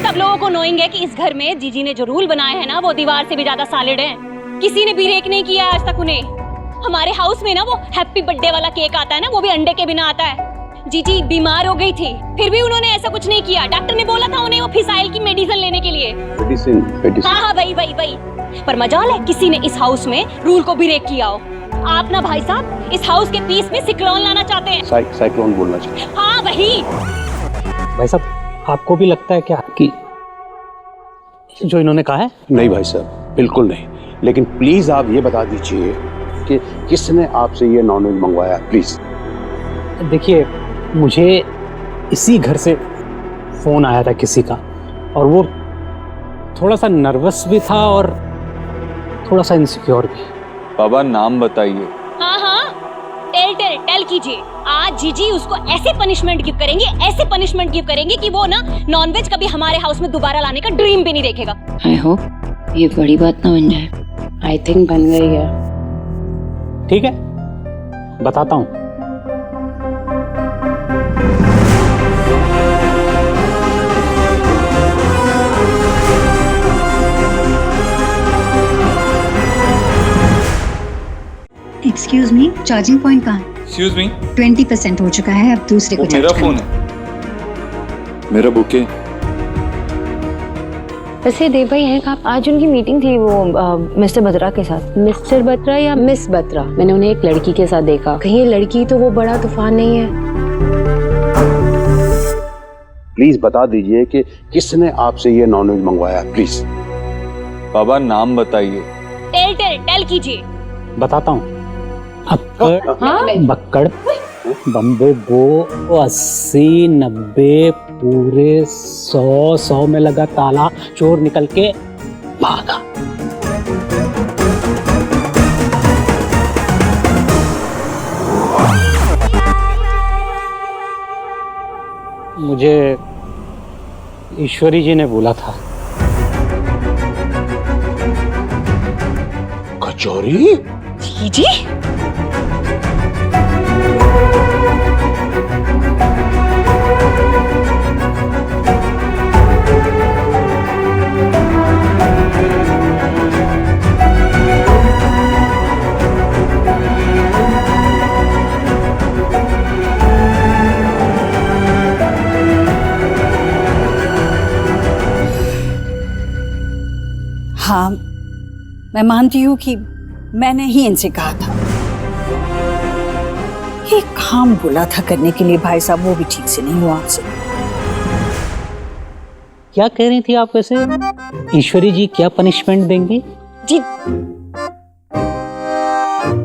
सब लोगों को नोइंग है कि इस घर में जीजी ने जो रूल बनाए हैं ना, वो दीवार से भी ज्यादा सॉलिड हैं। किसी ने भी ब्रेक नहीं किया आज तक उन्हें। हमारे हाउस में ना वो हैप्पी बर्थडे वाला केक आता है ना, वो भी अंडे के बिना आता है। जीजी बीमार हो गई थी, फिर भी उन्होंने ऐसा कुछ नहीं किया। डॉक्टर ने बोला था उन्हें वो फिसाइल की मेडिसिन लेने के लिए। मेडिसिन। हाँ, वही। पर मजाल है किसी ने इस हाउस में रूल को ब्रेक किया हो। आप ना भाई साहब इस हाउस के पीस में सिक्लोन लाना चाहते हैं। साइक्लोन बोलना चाहिए। हाँ, वही। भाई साहब, आपको भी लगता है क्या कि जो इन्होंने कहा है? नहीं भाई साहब, बिल्कुल नहीं। लेकिन प्लीज आप ये बता दीजिए कि किसने आपसे ये नॉनवेज मंगवाया, प्लीज। देखिए, मुझे इसी घर से फोन आया था किसी का, और वो थोड़ा सा नर्वस भी था और थोड़ा सा इनसिक्योर भी। बाबा, नाम बताइए। हाँ, टेल कीजिए। आज जीजी उसको ऐसे पनिशमेंट गिव करेंगे कि वो ना नॉनवेज कभी हमारे हाउस में दोबारा लाने का ड्रीम भी नहीं देखेगा। आई होप ये बड़ी बात ना बन जाए। आई थिंक बन गई है। ठीक है, बताता हूँ। एक्सक्यूज मी, चार्जिंग पॉइंट कहाँ है? एक्सक्यूज मी, 20% हो चुका है, अब दूसरे को मेरा चार्ज फोन है, मेरा बुके। वैसे देव भाई हैं कहाँ? आज उनकी मीटिंग थी वो मिस्टर बत्रा के साथ। मिस्टर बत्रा या मिस बत्रा? मैंने उन्हें एक लड़की के साथ देखा। कहीं ये लड़की तो वो बड़ा तूफान नहीं है? प्लीज बता दीजिए कि किसने आपसे ये नॉनवेज मंगवाया, प्लीज। बाबा, नाम बताइए। टेल कीजिए। बताता हूँ। बक्कड़, बम्बे गो, 80, 90, पूरे 100 में लगा ताला, चोर निकल के भागा। मुझे ईश्वरी जी ने बोला था। कचौरी? जीजी? हाँ, मैं मानती हूँ कि मैंने ही इनसे कहा था। एक काम बोला था करने के लिए भाई साहब, वो भी ठीक से नहीं हुआ आपसे। क्या कह रही थी आप वैसे? ईश्वरी जी क्या पनिशमेंट देंगे? जी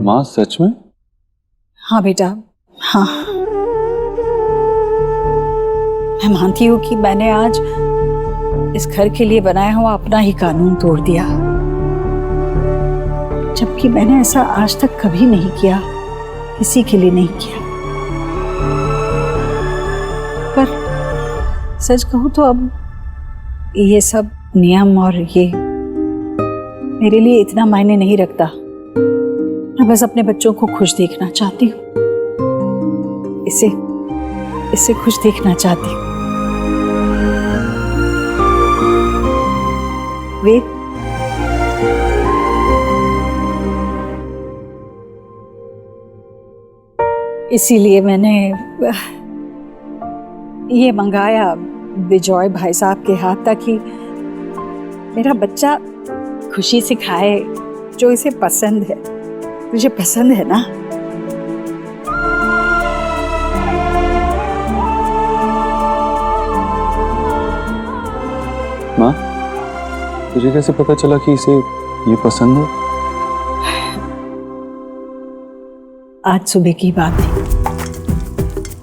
माँ, सच में? हाँ बेटा, हाँ। मैं मानती हूँ कि मैंने आज इस घर के लिए बनाया हुआ अपना ही कानून तोड़ दिया, जबकि मैंने ऐसा आज तक कभी नहीं किया, किसी के लिए नहीं किया। पर सच कहूं तो अब ये सब नियम और ये मेरे लिए इतना मायने नहीं रखता। मैं बस अपने बच्चों को खुश देखना चाहती हूँ, इसे खुश देखना चाहती हूँ। वेद, इसीलिए मैंने ये मंगाया विजय भाई साहब के हाथ, ताकि मेरा बच्चा खुशी से खाए जो इसे पसंद है। तुझे पसंद है ना? माँ, तुझे कैसे पता चला कि इसे ये पसंद है? आज सुबह की बात है।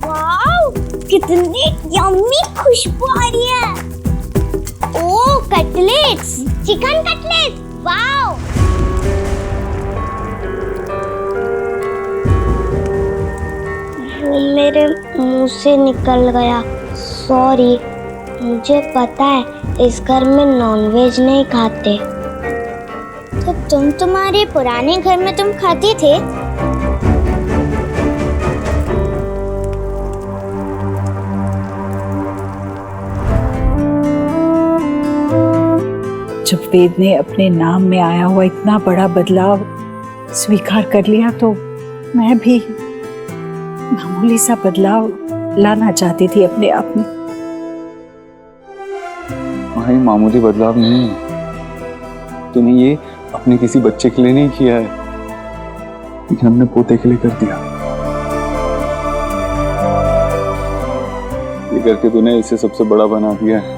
वाओ, कितनी यम्मी खुशबू आ रही है। ओह, कटलेट्स, चिकन कटलेट्स, वाओ। वो मेरे मुंह से निकल गया, सॉरी। मुझे पता है इस घर में नॉनवेज नहीं खाते। तो तुम्हारे पुराने घर में तुम खाते थे? जब वेद ने अपने नाम में आया हुआ इतना बड़ा बदलाव स्वीकार कर लिया, तो मैं भी मामूली सा बदलाव लाना चाहती थी अपने आप में। वहाँ ये मामूली बदलाव नहीं है। तूने ये अपने किसी बच्चे के लिए नहीं किया है, लेकिन हमने पोते के लिए कर दिया। ये करके तूने इसे सबसे बड़ा बना दिया है।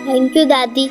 थैंक यू दादी।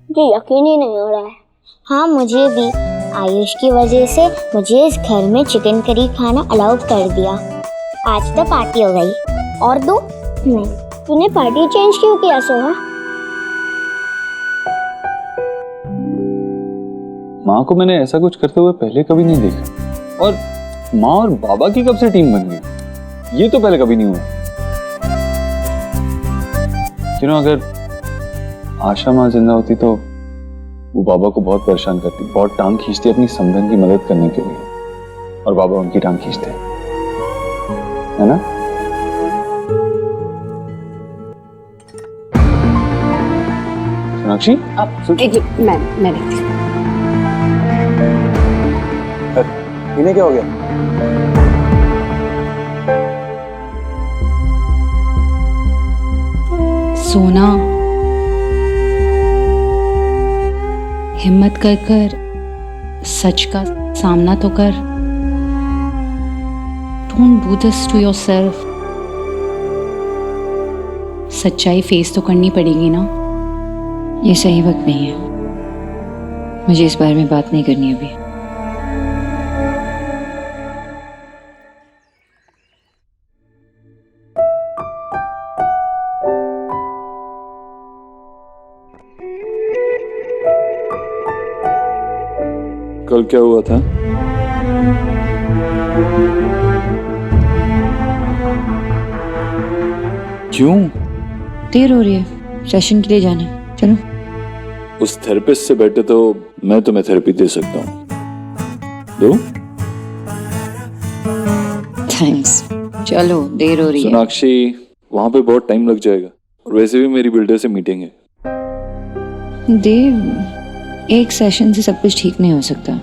मुझे यकीन ही नहीं हो रहा है। हाँ, मुझे भी आयुष की वजह से मुझे इस घर में चिकन करी खाना अलाउड कर दिया। आज तो पार्टी हो गई। और दो? नहीं। तूने पार्टी चेंज क्यों किया सोहा? माँ को मैंने ऐसा कुछ करते हुए पहले कभी नहीं देखा। और माँ और बाबा की कब से टीम बन गई, ये तो पहले कभी नहीं हुआ। क्यों, अगर आशा माँ जिंदा होती तो वो बाबा को बहुत परेशान करती, बहुत टांग खींचती अपनी समधन की मदद करने के लिए, और बाबा उनकी टांग खींचते, है ना? सोनाक्षी, अब मैं देखती हूँ। इन्हें क्या हो गया? सोना, हिम्मत कर कर सच का सामना तो कर। Don't do this to yourself. सच्चाई फेस तो करनी पड़ेगी ना। ये सही वक्त नहीं है, मुझे इस बारे में बात नहीं करनी अभी। कल क्या हुआ था? क्यों? देर हो रही है, सेशन के लिए जाना है, चलो। उस थेरेपिस्ट से बेटर तो मैं तुम्हें थेरेपी दे सकता हूँ। दो? थैंक्स, चलो देर हो रही है। सोनाक्षी, वहां पे बहुत टाइम लग जाएगा और वैसे भी मेरी बिल्डर से मीटिंग है। देव, एक सेशन से सब कुछ ठीक नहीं हो सकता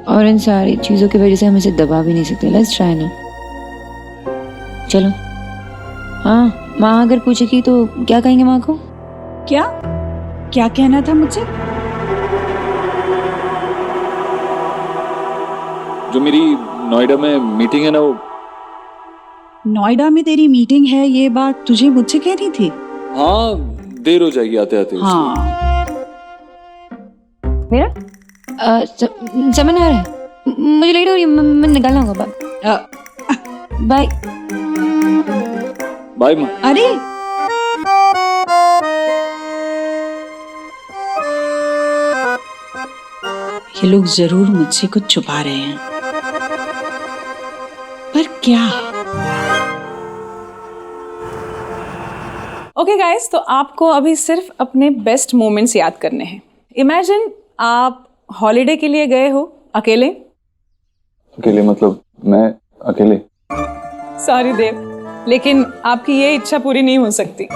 और इन सारी चीजों की वजह से हम इसे दबा भी नहीं सकते। लेट्स ट्राई ना, चलो। हाँ, माँ अगर पूछेगी तो क्या कहेंगे माँ को? क्या क्या कहना था मुझसे? जो मेरी नोएडा में मीटिंग है ना, वो नोएडा में तेरी मीटिंग है, ये बात तुझे मुझसे कहनी थी? हाँ, देर हो जाएगी आते आते। हाँ। मेरा समझ नहीं आ रहा है, मुझे लेट हो रही है, मैं निकलना होगा। बाय बाय माँ। अरे ये लोग जरूर मुझसे कुछ छुपा रहे हैं, पर क्या? ओके गाइस, तो आपको अभी सिर्फ अपने बेस्ट मोमेंट्स याद करने हैं। इमेजिन आप हॉलीडे के लिए गए हो अकेले। अकेले मतलब मैं अकेले? सॉरी देव, लेकिन आपकी ये इच्छा पूरी नहीं हो सकती।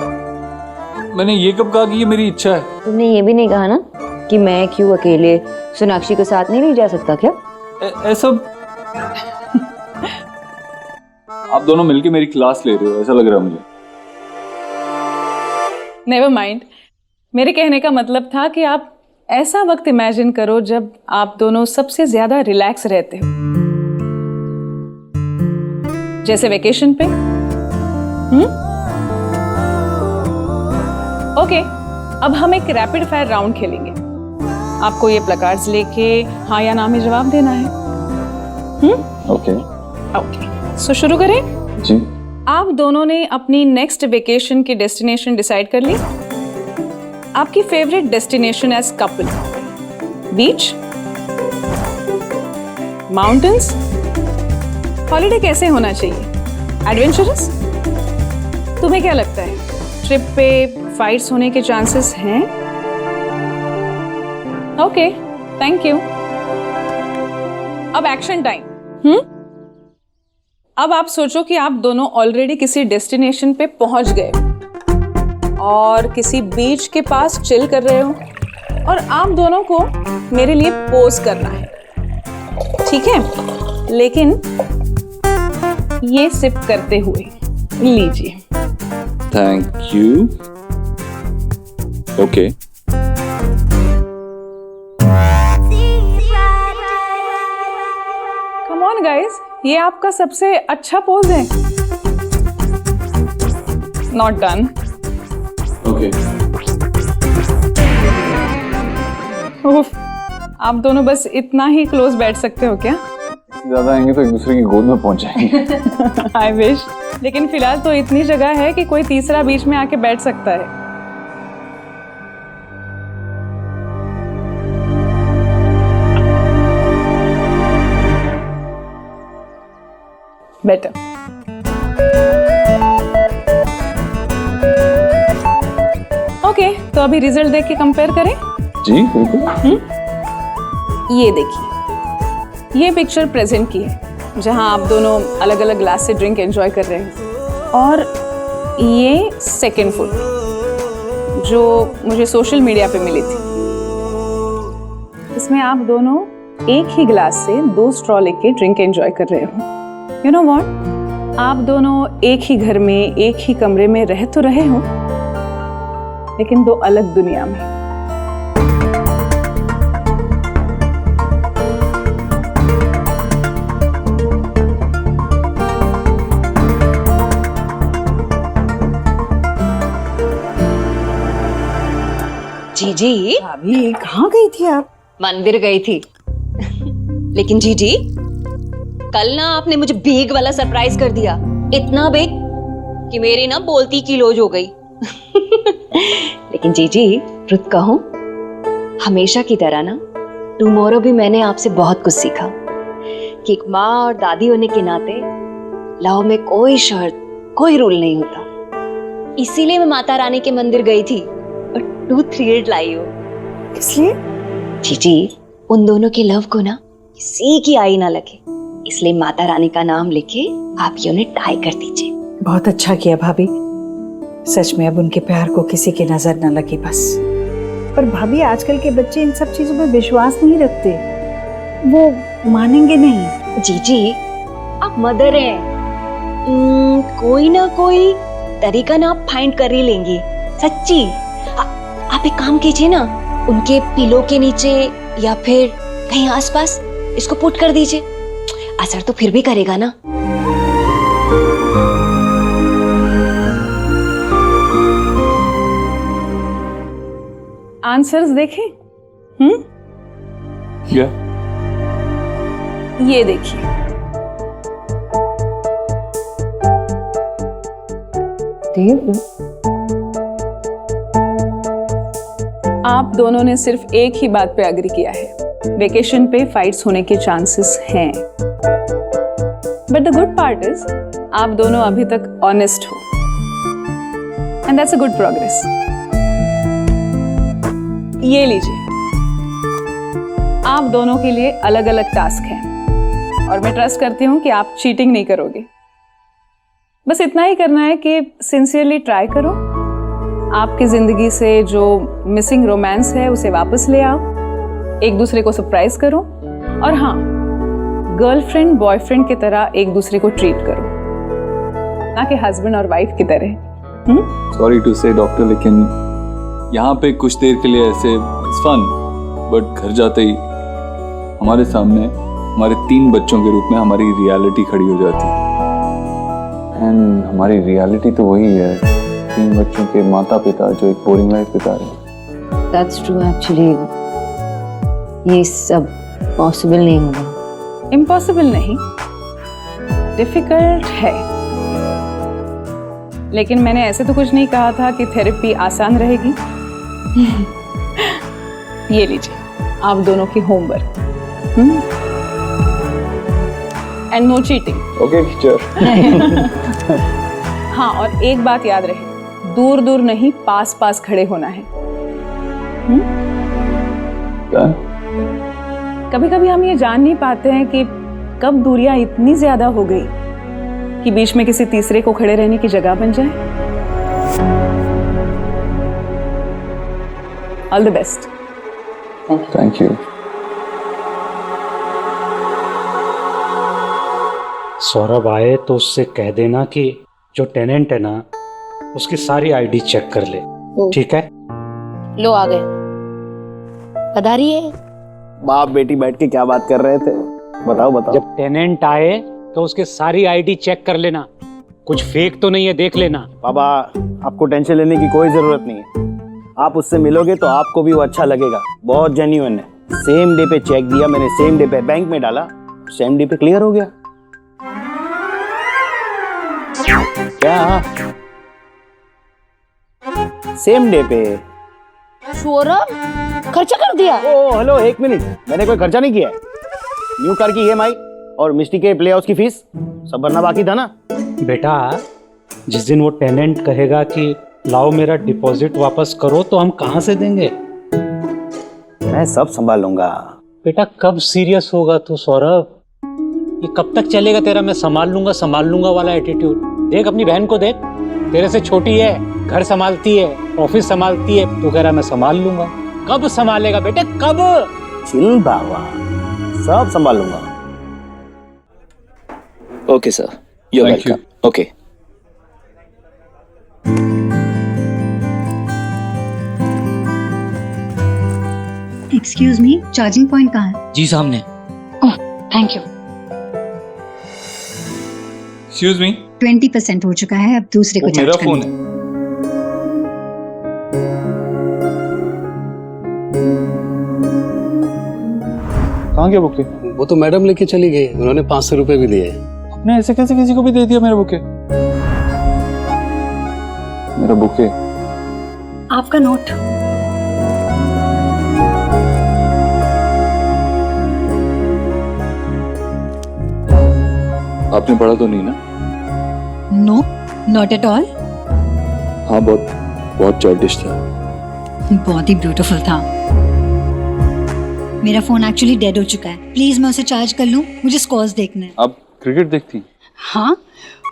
मैंने ये कब कहा कि ये मेरी इच्छा है? तुमने ये भी नहीं कहा ना कि मैं क्यों अकेले सोनाक्षी के साथ नहीं जा सकता क्या? ऐसा आप दोनों मिलके मेरी क्लास ले रहे हो ऐसा लग रहा है मुझे। नेवर माइंड, मेरे कहने का मतलब था कि आप ऐसा वक्त इमेजिन करो जब आप दोनों सबसे ज्यादा रिलैक्स रहते हो, जैसे वेकेशन पे। ओके, अब हम एक रैपिड फायर राउंड खेलेंगे। आपको ये प्लकार्ड्स लेके हाँ या ना में जवाब देना है। ओके ओके, सो शुरू करें? जी। आप दोनों ने अपनी नेक्स्ट वेकेशन की डेस्टिनेशन डिसाइड कर ली? आपकी फेवरेट डेस्टिनेशन एज कपल, बीच, माउंटेन्स? हॉलीडे कैसे होना चाहिए? एडवेंचरस? तुम्हें क्या लगता है, ट्रिप पे फाइट्स होने के चांसेस हैं? Okay, thank you. अब एक्शन टाइम। अब आप सोचो कि आप दोनों ऑलरेडी किसी डेस्टिनेशन पे पहुंच गए और किसी बीच के पास चिल कर रहे हो और आप दोनों को मेरे लिए पोज करना है, ठीक है? लेकिन ये सिप करते हुए। लीजिए। Thank you. Okay. Come on guys, ये आपका सबसे अच्छा पोज है। Not done. ओके। उफ, आप दोनों बस इतना ही क्लोज बैठ सकते हो क्या? ज्यादा आएंगे तो एक दूसरे की गोद में पहुंच जाएंगे। आई विश, लेकिन फिलहाल तो इतनी जगह है कि कोई तीसरा बीच में आके बैठ सकता है। बेटर। ओके, तो अभी रिजल्ट देख के कंपेयर करें। जी बिल्कुल। ये देखिए, ये पिक्चर प्रेजेंट की है जहां आप दोनों अलग अलग ग्लास से ड्रिंक एंजॉय कर रहे हैं, और ये सेकंड फोटो जो मुझे सोशल मीडिया पे मिली थी। इसमें आप दोनों एक ही ग्लास से 2 स्ट्रॉ लेके ड्रिंक एंजॉय कर रहे हो। यू नो व्हाट, आप दोनों एक ही घर में एक ही कमरे में रह तो रहे हो, लेकिन 2 अलग दुनिया में। जीजी, अभी कहाँ गई थी आप? मंदिर गई थी। लेकिन जीजी, कल ना आपने मुझे बेग वाला सरप्राइज कर दिया, इतना बेग कि मेरी ना बोलती की लोज हो गई। लेकिन जीजी, रुत कहूं, हमेशा की तरह ना टुमारो भी मैंने आपसे बहुत कुछ सीखा कि एक माँ और दादी होने के नाते लव में कोई शर्त, कोई रूल नहीं होता। इसीलिए मैं माता रानी के मंदिर गई थी और 238 लाई हूँ। किस लिए? जीजी, उन दोनों के लव को ना किसी की आई ना लगे, इसलिए माता रानी का नाम लेके आप ये उन्हें टाई कर दीजिए। बहुत अच्छा किया भाभी। सच में अब उनके प्यार को किसी की नजर न लगी बस। पर भाभी, आजकल के बच्चे इन सब चीजों में विश्वास नहीं रखते, वो मानेंगे नहीं। जीजी, आप मदर हैं, कोई ना कोई तरीका ना आप फाइंड कर ही लेंगी। सच्ची। आप एक काम कीजिए ना, उनके पिलो के नीचे या फिर कहीं आसपास इसको पुट कर दीजिए, असर तो फिर भी करेगा ना। आंसर्स देखें? क्या? ये देखिए, आप दोनों ने सिर्फ एक ही बात पे एग्री किया है, वेकेशन पे फाइट्स होने के चांसेस हैं। But the good part is आप दोनों अभी तक ऑनेस्ट हो, and that's a good progress. ये लीजिए, आप दोनों के लिए अलग अलग टास्क हैं और मैं ट्रस्ट करती हूँ कि आप चीटिंग नहीं करोगे। बस इतना ही करना है कि सिंसियरली ट्राई करो, आपकी जिंदगी से जो मिसिंग रोमांस है उसे वापस ले आओ, एक दूसरे को सरप्राइज करो, और हाँ, गर्लफ्रेंड बॉयफ्रेंड की तरह एक दूसरे को ट्रीट करो, ना कि हस्बैंड और वाइफ की तरह। सॉरी टू से डॉक्टर, लेकिन यहाँ पे कुछ देर के लिए ऐसे फन, बट घर जाते ही हमारे सामने हमारे 3 बच्चों के रूप में हमारी रियलिटी खड़ी हो जाती है। एंड हमारी रियलिटी तो वही है, 3 बच्चों के माता पिता जो एक बोरिंग लाइफ बिता रहे हैं। That's true actually. ये सब पॉसिबल नहीं होगा। इम्पॉसिबल नहीं, डिफिकल्ट है, लेकिन मैंने ऐसे तो कुछ नहीं कहा था कि थेरेपी आसान रहेगी। ये लीजिए, आप दोनों की homework, and no cheating. Okay teacher. हाँ, और एक बात याद रहे, दूर दूर नहीं, पास पास खड़े होना है। क्या? कभी कभी हम ये जान नहीं पाते हैं कि कब दूरियां इतनी ज्यादा हो गई कि बीच में किसी तीसरे को खड़े रहने की जगह बन जाए। All the best. Thank you. Saurabh आए तो उससे कह देना कि जो टेनेंट है ना, उसकी सारी आईडी चेक कर ले, ठीक है? लो आ गए, पधारिए। बाप बेटी बैठ के क्या बात कर रहे थे? बताओ बताओ। जब टेनेंट आए तो उसके सारी आईडी चेक कर लेना, कुछ फेक तो नहीं है, देख लेना। बाबा, आपको टेंशन लेने की कोई जरूरत नहीं है, आप उससे मिलोगे तो आपको भी वो अच्छा लगेगा, बहुत जेन्युइन है। सेम डे पे चेक दिया मैंने, सेम डे पे बैंक में डाला, सेम डे पे क्लियर हो गया। क्या? सेम डे पे। सौरभ, खर्चा कर दिया? ओ हेलो, 1 मिनट, मैंने कोई खर्चा नहीं किया है। न्यू कार की EMI और मिस्टी के प्ले हाउस की फीस सब भरना बाकी था ना। बेटा, जिस दिन वो टेनेंट कहेगा कि लाओ मेरा डिपॉजिट वापस करो, तो हम कहाँ से देंगे? मैं सब संभाल लूंगा। बेटा, कब सीरियस होगा तू सौरभ? ये कब तक चलेगा तेरा मैं संभाल लूंगा वाला एटीट्यूड? देख अपनी बहन को, देख, तेरे से छोटी है, घर संभालती है, ऑफिस संभालती है, तू कह रहा मैं संभाल लूंगा। कब संभालेगा बेटे, कब? चिल बाबा, सब संभाल लूंगा। Okay sir, you are welcome. Okay. Excuse me, charging point कहाँ है? जी सामने। Oh, thank you. Excuse me, 20% हो चुका है, अब दूसरे को मेरा चार्ज फोन करना है। कहाँ गया बुके? वो तो मैडम लेके चली गई, उन्होंने 500 रुपए भी दिए। आपने ऐसे कैसे किसी को भी दे दिया मेरा बुके? मेरा बुके। आपका नोट। आपने पढ़ा तो नहीं ना? No, not at all. हाँ, बहुत बहुत चाइल्डिश था। बहुत ही ब्यूटीफुल था। मेरा फोन एक्चुअली डेड हो चुका है, प्लीज मैं उसे चार्ज कर लूं, मुझे स्कोर्स देखने हैं। आप क्रिकेट देखती? हाँ,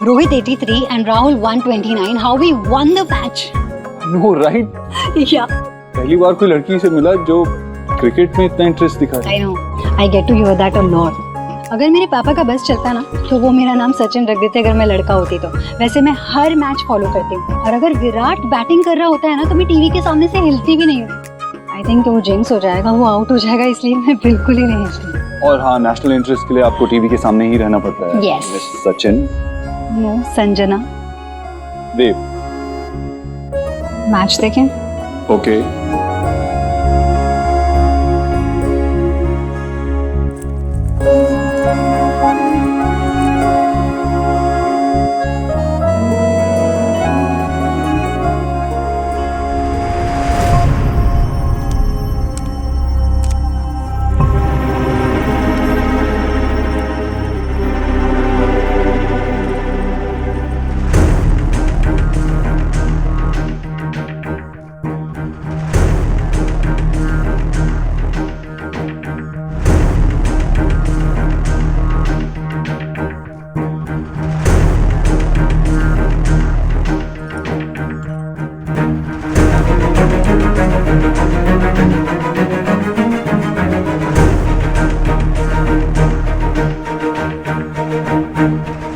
Rohit 83 and Rahul 129, how we won the match. No right. या पहली बार कोई लड़की से मिला जो क्रिकेट में इतना इंटरेस्ट दिखा रही। I know, I get to hear that a lot. अगर मेरे पापा का बस चलता ना तो वो मेरा नाम सचिन रख देते अगर मैं लड़का होती तो। वैसे मैं हर मैच फॉलो करती हूँ, और अगर विराट बैटिंग कर रहा होता है ना तो मैं टीवी के सामने से हिलती भी नहीं हूँ। आई थिंक वो जिंक्स हो जाएगा, वो आउट हो जाएगा, इसलिए मैं बिल्कुल ही नहीं हिलती। और हाँ, नेशनल इंटरेस्ट के लिए आपको टीवी के सामने ही रहना पड़ता है। Yes. Miss Sachin. No, Sanjana. Dev. Match देखें? ओके।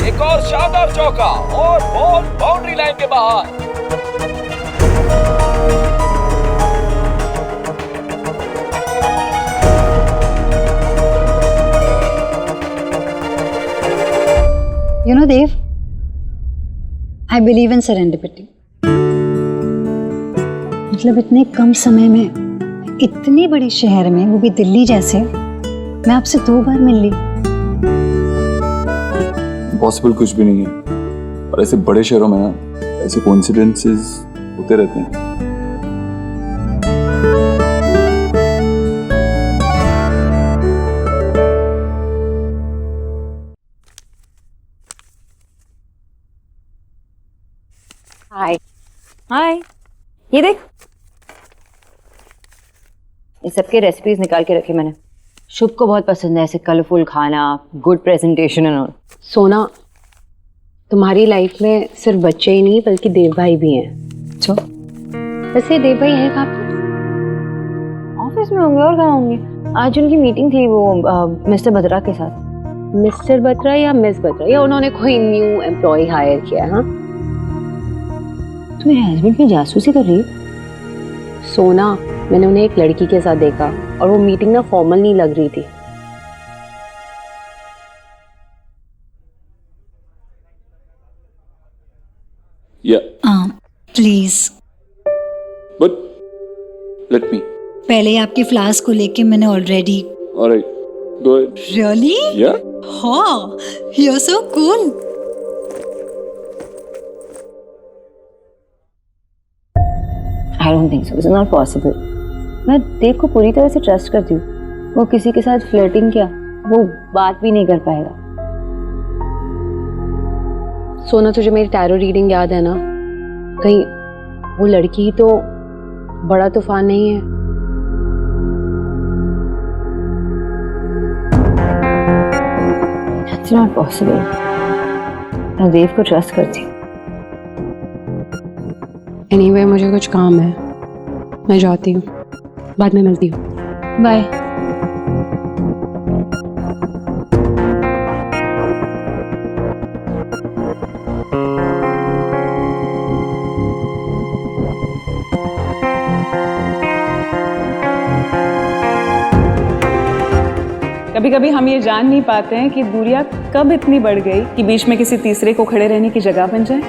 एक और शानदार चौका और बॉल बाउंड्री लाइन के बाहर। You know, Dev, I believe in serendipity. मतलब इतने कम समय में इतनी बड़ी शहर में, वो भी दिल्ली जैसे, मैं आपसे 2 बार मिल ली। पॉसिबल कुछ भी नहीं है, और ऐसे बड़े शहरों में ना ऐसे कोइंसिडेंसेस होते रहते हैं। हाय हाय, ये देख, ये सबके रेसिपीज निकाल के रखी मैंने। शुभ को बहुत पसंद है ऐसे कलरफुल खाना, गुड प्रेजेंटेशन एंड ऑल। सोना, तुम्हारी लाइफ में सिर्फ बच्चे ही नहीं बल्कि देव भाई भी हैं। अच्छा, वैसे देव भाई हैं कहाँ पे? ऑफिस में होंगे, और कहाँ होंगे। आज उनकी मीटिंग थी वो मिस्टर बत्रा के साथ। मिस्टर बत्रा या मिस बत्रा, या उन्होंने कोई न्यू एम्प्लॉय हायर किया है? हाँ, तुम मेरे हस्बैंड की जासूसी कर रही हो? सोना, मैंने उन्हें एक लड़की के साथ देखा और वो मीटिंग ना फॉर्मल नहीं लग रही थी। Please, but let me. पहले आपके फ्लास्क को लेके मैंने already. Alright, go ahead. Really? Yeah, हाँ, you are so cool. I don't think so. It's not possible. मैं देव को पूरी तरह से ट्रस्ट करती हूँ। वो किसी के साथ फ्लर्टिंग क्या, वो बात भी नहीं कर पाएगा। सोना, तुझे मेरी टैरो रीडिंग याद है ना? कहीं वो लड़की तो बड़ा तूफान नहीं है? It's not possible. मैं देव को ट्रस्ट करती हूँ। एनीवे, मुझे कुछ काम है, मैं जाती हूँ, बाद में मिलती हूँ। बाय। कभी कभी हम ये जान नहीं पाते हैं कि दूरियां कब इतनी बढ़ गई कि बीच में किसी तीसरे को खड़े रहने की जगह बन जाए।